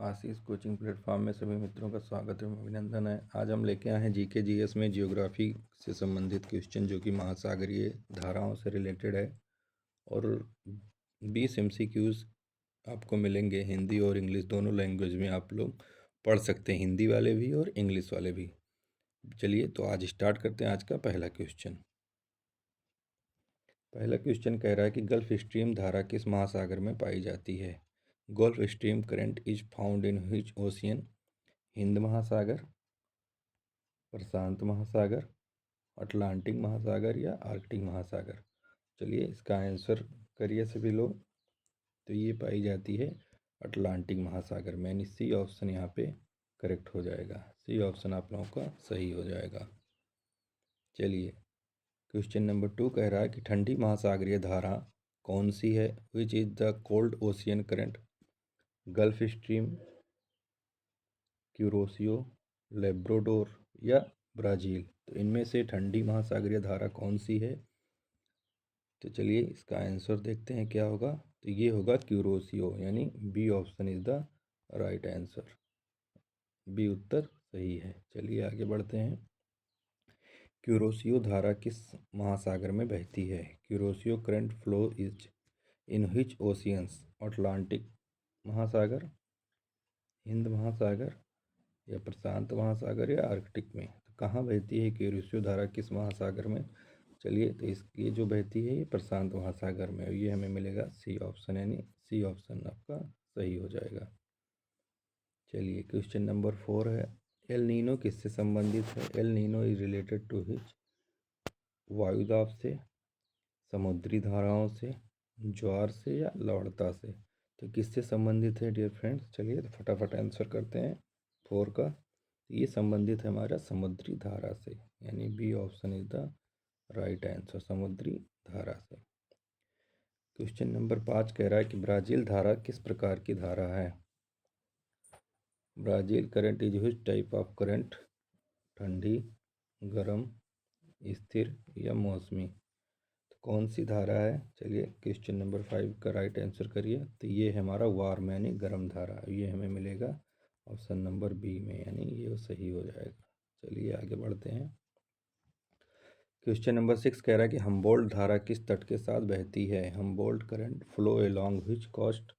आशीष coaching platform में सभी मित्रों का स्वागत एवं अभिनंदन है। आज हम लेके आए हैं जीके जीएस में जियोग्राफी से संबंधित क्वेश्चन जो कि महासागरीय धाराओं से रिलेटेड है और 20 एमसीक्यूज आपको मिलेंगे। हिंदी और इंग्लिश दोनों लैंग्वेज में आप लोग पढ़ सकते हैं, हिंदी वाले भी और इंग्लिश वाले भी। चलिए तो आज स्टार्ट करते हैं आज का पहला क्वेश्चन। पहला क्वेश्चन कह रहा है कि गल्फ स्ट्रीम धारा किस महासागर में पाई जाती है। Gulf stream current is found in which ocean? Hind महासागर, प्रशांत महासागर, अटलांटिक महासागर या आर्कटिक महासागर। चलिए इसका आंसर करिए सभी लोग। तो ये पाई जाती है अटलांटिक महासागर में, यानी सी ऑप्शन यहाँ पे करेक्ट हो जाएगा। सी ऑप्शन आप लोगों का सही हो जाएगा। चलिए क्वेश्चन नंबर 2 कह रहा है कि ठंडी महासागरीय धारा कौन सी है? Which is the cold ocean current? Gulf stream, Kuroshio, Labrador या ब्राज़ील। तो इनमें से ठंडी महासागरीय धारा कौन सी है? तो चलिए इसका आंसर देखते हैं क्या होगा। तो ये होगा क्यूरोसियो, यानी B option is the right answer. B उत्तर सही है। चलिए आगे बढ़ते हैं। क्यूरोसियो धारा किस महासागर में बहती है? Kuroshio current flow is in which oceans? Atlantic महासागर, हिंद महासागर या प्रशांत महासागर या आर्कटिक में। तो कहाँ बहती है क्यूरोसियो धारा, किस महासागर में? चलिए तो इसकी जो बहती है ये प्रशांत महासागर में, ये हमें मिलेगा सी ऑप्शन, यानी सी ऑप्शन आपका सही हो जाएगा। चलिए क्वेश्चन नंबर 4 है, एल नीनो किससे संबंधित है? El Nino is related to which? वायुदाब से, समुद्री धाराओं से, ज्वार से या लवणता से। तो किससे संबंधित है डियर फ्रेंड्स? चलिए तो फटाफट आंसर करते हैं 4 का। ये संबंधित है हमारा समुद्री धारा से, यानी B option is the right answer, समुद्री धारा से। क्वेश्चन नंबर 5 कह रहा है कि ब्राज़ील धारा किस प्रकार की धारा है? Brazil current is which type of current? ठंडी, गर्म, स्थिर या मौसमी। तो कौन सी धारा है? चलिए क्वेश्चन नंबर 5 का राइट आंसर करिए। तो ये है हमारा वार्म, यानी गर्म धारा। ये हमें मिलेगा ऑप्शन नंबर बी में, यानी ये सही हो जाएगा। चलिए आगे बढ़ते हैं। क्वेश्चन नंबर 6 कह रहा है कि हम्बोल्ट धारा किस तट के साथ बहती है? Humboldt current flow along which coast?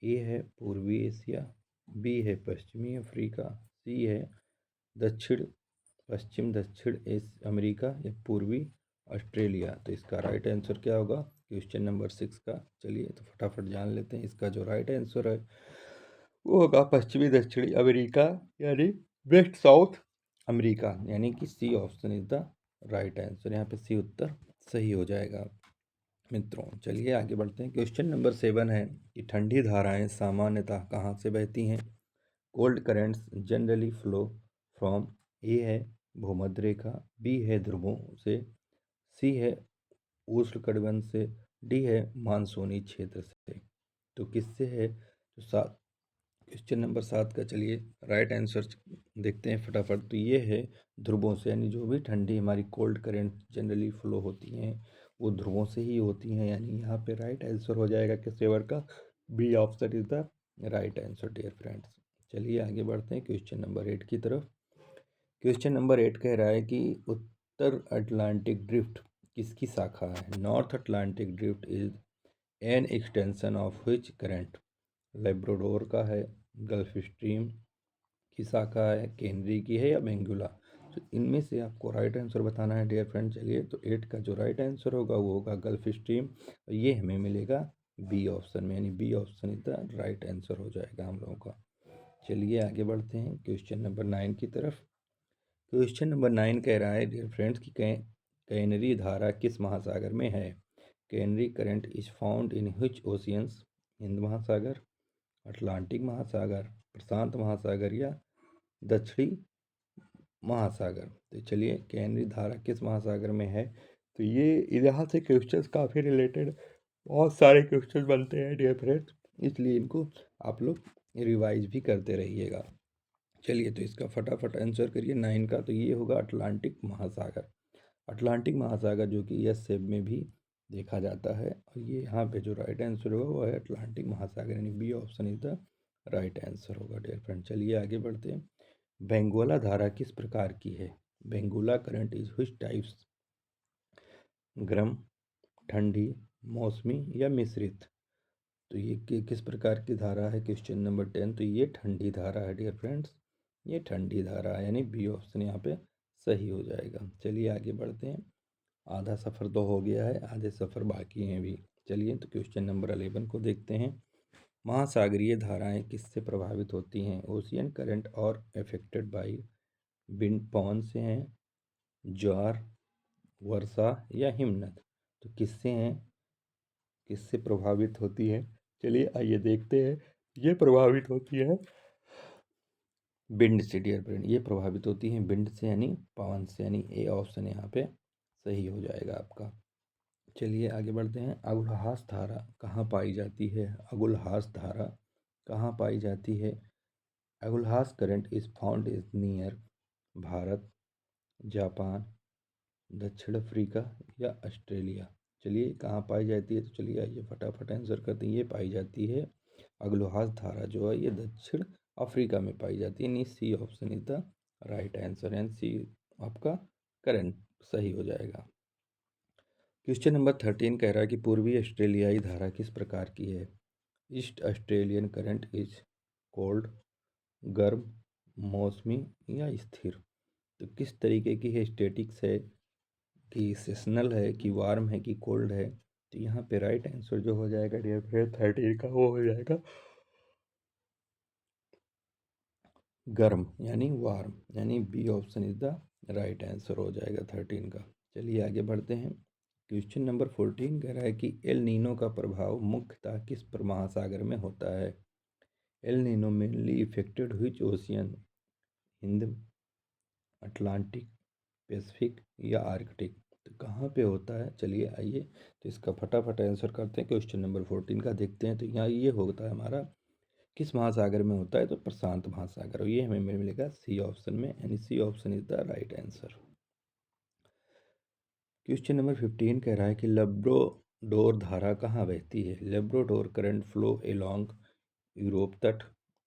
A है पूर्वी एशिया, बी है पश्चिमी अफ्रीका, सी है दक्षिण पश्चिम दक्षिण अमेरिका या पूर्वी ऑस्ट्रेलिया। तो इसका राइट आंसर क्या होगा क्वेश्चन नंबर 6 का? चलिए तो फटाफट जान लेते हैं। इसका जो राइट आंसर है वो होगा पश्चिमी दक्षिणी अमेरिका, यानी वेस्ट साउथ अमेरिका, यानी कि C option is the right answer. यहाँ पे सी उत्तर सही हो जाएगा मित्रों। चलिए आगे बढ़ते हैं। क्वेश्चन नंबर 7 है कि ठंडी धाराएं सामान्यतः कहाँ से बहती हैं? Cold currents generally flow from, A है भूमध्य रेखा, बी है ध्रुवों से, सी है उष्णकटिबंध से, डी है मानसूनी क्षेत्र से। तो किससे है? तो क्वेश्चन नंबर 7 का चलिए राइट आंसर देखते हैं फटाफट। तो ये है ध्रुवों से, यानी जो भी ठंडी हमारी कोल्ड करंट जनरली फ्लो होती हैं वो ध्रुवों से ही होती हैं, यानी यहाँ पे राइट आंसर हो जाएगा किस ओवर का? B option is the right answer dear friends. चलिए आगे बढ़ते हैं क्वेश्चन नंबर 8 की तरफ। क्वेश्चन नंबर 8 कह रहा है कि उत्तर अटलांटिक ड्रिफ्ट किसकी शाखा है? North Atlantic drift is an extension of which current? Labrador का है, गल्फ स्ट्रीम की शाखा है, केनरी की है या बेंगुला। तो इनमें से आपको राइट आंसर बताना है डियर फ्रेंड। चलिए तो 8 का जो राइट आंसर होगा वो होगा गल्फ स्ट्रीम, और ये हमें मिलेगा बी ऑप्शन में, यानी B option is the right answer हो जाएगा हम लोगों का। चलिए आगे बढ़ते हैं क्वेश्चन नंबर 9 की तरफ। क्वेश्चन नंबर 9 कह रहा है डियर फ्रेंड्स कि कैनरी धारा किस महासागर में है? Canary current is found in which oceans? Hind महासागर, अटलांटिक महासागर, प्रशांत महासागर या दक्षिणी महासागर। तो चलिए कैनरी धारा किस महासागर में है? तो ये यहाँ से क्वेश्चंस काफ़ी रिलेटेड बहुत सारे क्वेश्चन बनते हैं डियर फ्रेंड्स, इसलिए इनको आप लोग रिवाइज भी करते रहिएगा। चलिए तो इसका फटाफट आंसर करिए 9 का। तो ये होगा अटलांटिक महासागर। अटलांटिक महासागर जो कि एस शेप में भी देखा जाता है, और ये यहाँ पे जो राइट आंसर होगा वो है अटलांटिक महासागर, यानी B option is the right answer होगा डियर फ्रेंड। चलिए आगे बढ़ते हैं। बेंगोला धारा किस प्रकार की है? बेंगोला करंट इज व्हिच टाइप्स? गर्म, ठंडी, मौसमी या मिश्रित? तो ये किस प्रकार की धारा है? Question number 10। तो ये ठंडी धारा है डियर फ्रेंड्स, ये ठंडी धारा है, यानी बी ऑप्शन यहाँ पे सही हो जाएगा। चलिए आगे बढ़ते हैं। आधा सफ़र तो हो गया है, आधे सफ़र बाकी हैं अभी। चलिए तो क्वेश्चन नंबर 11 को देखते हैं। महासागरीय धाराएं किससे प्रभावित होती हैं? ओशियन करंट और अफेक्टेड बाई विंड पवन से हैं, ज्वार, वर्षा या हिमनद? तो किससे हैं, किससे प्रभावित होती है? चलिए आइए देखते हैं। ये प्रभावित होती है विंड से डियर फ्रेंड, ये प्रभावित होती है विंड से यानी पवन से, यानी ए ऑप्शन यहाँ पे सही हो जाएगा आपका। चलिए आगे बढ़ते हैं। अगुलहास धारा कहाँ पाई जाती है? अगुलहास धारा कहाँ पाई जाती है? Agulhas current is found is near Bharat, Japan, दक्षिण अफ्रीका या ऑस्ट्रेलिया? चलिए कहाँ पाई जाती है? तो चलिए आइए फटाफट आंसर करते हैं। ये पाई जाती है, अगुलहास धारा जो है ये दक्षिण अफ्रीका में पाई जाती है, यानी C option is the right answer, and C आपका करंट सही हो जाएगा। क्वेश्चन नंबर 13 कह रहा है कि पूर्वी ऑस्ट्रेलियाई धारा किस प्रकार की है? East Australian current is cold, गर्म, मौसमी या स्थिर? तो किस तरीके की है? स्टैटिक्स है कि सेशनल है कि वार्म है कि कोल्ड है? तो यहाँ पे राइट आंसर जो हो जाएगा डियर फ्रेंड 13 का वो हो जाएगा गर्म, यानी वार्म, यानी B option is the right answer हो जाएगा 13 का। चलिए आगे बढ़ते हैं। क्वेश्चन नंबर 14 कह रहा है कि एल नीनो का प्रभाव मुख्यतः किस महासागर में होता है? El Nino mainly affected which ocean? Hind, Atlantic, Pacific या आर्कटिक? तो कहाँ पे होता है? चलिए आइए तो इसका फटाफट आंसर करते हैं। क्वेश्चन नंबर 14 का देखते हैं। तो यहाँ ये होता है हमारा किस महासागर में होता है? तो प्रशांत महासागर, और ये हमें मिलेगा सी ऑप्शन में, यानी C option is the right answer. Question number 15 कह रहा है कि लेब्राडोर धारा कहाँ बहती है? Labrador current flow along Europe तट,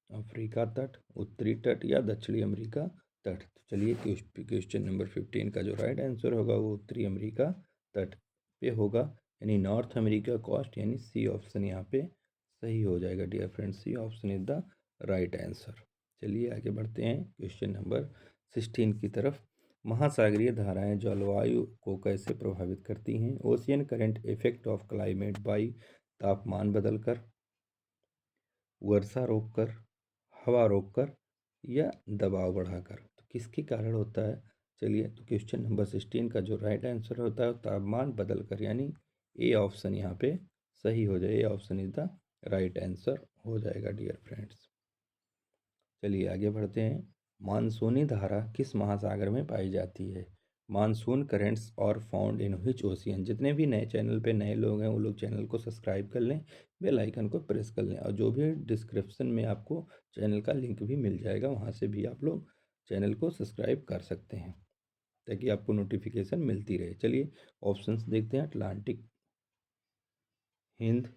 अफ्रीका तट, उत्तरी तट या दक्षिणी अमेरिका तट? तो चलिए क्वेश्चन नंबर 15 का जो राइट आंसर होगा वो उत्तरी अमेरिका तट पे होगा, यानी नॉर्थ अमेरिका कोस्ट, यानी सी ऑप्शन यहाँ पे सही हो जाएगा dear friends, C option is the right answer. चलिए आगे बढ़ते हैं क्वेश्चन नंबर 16 की तरफ। महासागरीय धाराएं जलवायु को कैसे प्रभावित करती हैं? Ocean current effect of climate by तापमान बदलकर, वर्षा रोककर, हवा रोककर या दबाव बढ़ाकर? तो किसके कारण होता है? चलिए तो क्वेश्चन नंबर 16 का जो राइट आंसर होता है तापमान बदलकर, यानी ए ऑप्शन यहाँ पे सही हो जाए, A option is the right answer हो जाएगा डियर फ्रेंड्स। चलिए आगे बढ़ते हैं। मानसूनी धारा किस महासागर में पाई जाती है? मानसून करेंट्स और फाउंड इन व्हिच ओशियन? जितने भी नए चैनल पे नए लोग हैं वो लोग चैनल को सब्सक्राइब कर लें, बेल आइकन को प्रेस कर लें, और जो भी डिस्क्रिप्शन में आपको चैनल का लिंक भी मिल जाएगा, वहाँ से भी आप लोग चैनल को सब्सक्राइब कर सकते हैं ताकि आपको नोटिफिकेशन मिलती रहे। चलिए ऑप्शंस देखते हैं। अटलांटिक, हिंद,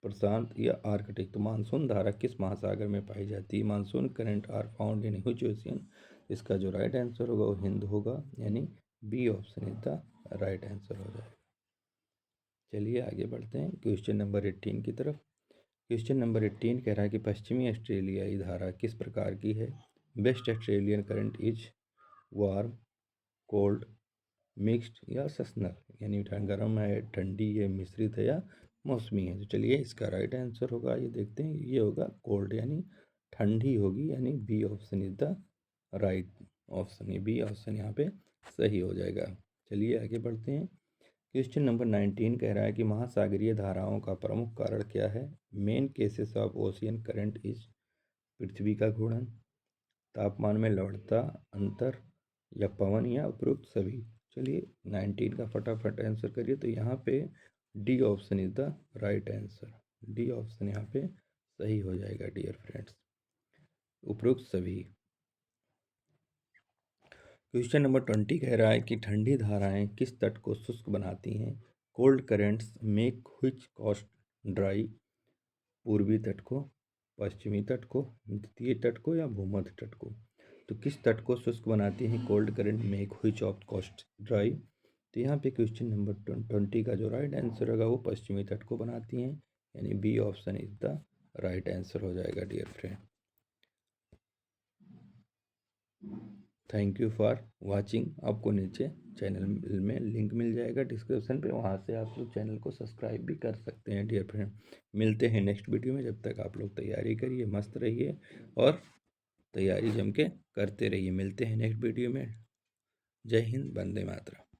प्रशांत या आर्कटिक? तो मानसून धारा किस महासागर में पाई जाती है? Monsoon current are found in which ocean? इसका जो राइट आंसर होगा वो हिंद होगा, यानी B option is the right answer हो जाएगा। चलिए आगे बढ़ते हैं क्वेश्चन नंबर 18 की तरफ। क्वेश्चन नंबर 18 कह रहा है कि पश्चिमी ऑस्ट्रेलियाई धारा किस प्रकार की है? Waste Australian current is warm, cold, mixed या सेसनल? यानी गर्म है, ठंडी है, मिश्रित है या मौसमी है? तो चलिए इसका राइट आंसर होगा, ये देखते हैं, ये होगा कोल्ड, यानी ठंडी होगी, यानी B option is the right option, ये बी ऑप्शन यहाँ पे सही हो जाएगा। चलिए आगे बढ़ते हैं। क्वेश्चन नंबर 19 कह रहा है कि महासागरीय धाराओं का प्रमुख कारण क्या है? Main causes of ocean current is पृथ्वी का घूर्णन, तापमान में लवणता अंतर, या पवन, या उपरोक्त सभी? चलिए 19 का फटाफट आंसर करिए। तो यहाँ पे D option is the right answer, D option यहाँ पे सही हो जाएगा डियर फ्रेंड्स, उपरोक्त सभी। क्वेश्चन नंबर 20 कह रहा है कि ठंडी धाराएं किस तट को शुष्क बनाती हैं? Cold currents make which coast dry? पूर्वी तट को, पश्चिमी तट को, द्वितीय तट को या भूमध्य तट को। तो किस तट को शुष्क बनाती है cold current make which of coast dry. तो यहाँ पे क्वेश्चन नंबर 20 का जो राइट आंसर होगा वो पश्चिमी तट को बनाती हैं, यानी B option is the right answer हो जाएगा dear friend. Thank you for watching. आपको नीचे चैनल में लिंक मिल जाएगा डिस्क्रिप्शन पे, वहाँ से आप लोग चैनल को सब्सक्राइब भी कर सकते हैं डियर फ्रेंड। मिलते हैं नेक्स्ट वीडियो में, जब तक आप लोग तैयारी करिए, मस्त रहिए और तैयारी जम के करते रहिए। मिलते हैं नेक्स्ट वीडियो में। जय हिंद, वंदे मातरम।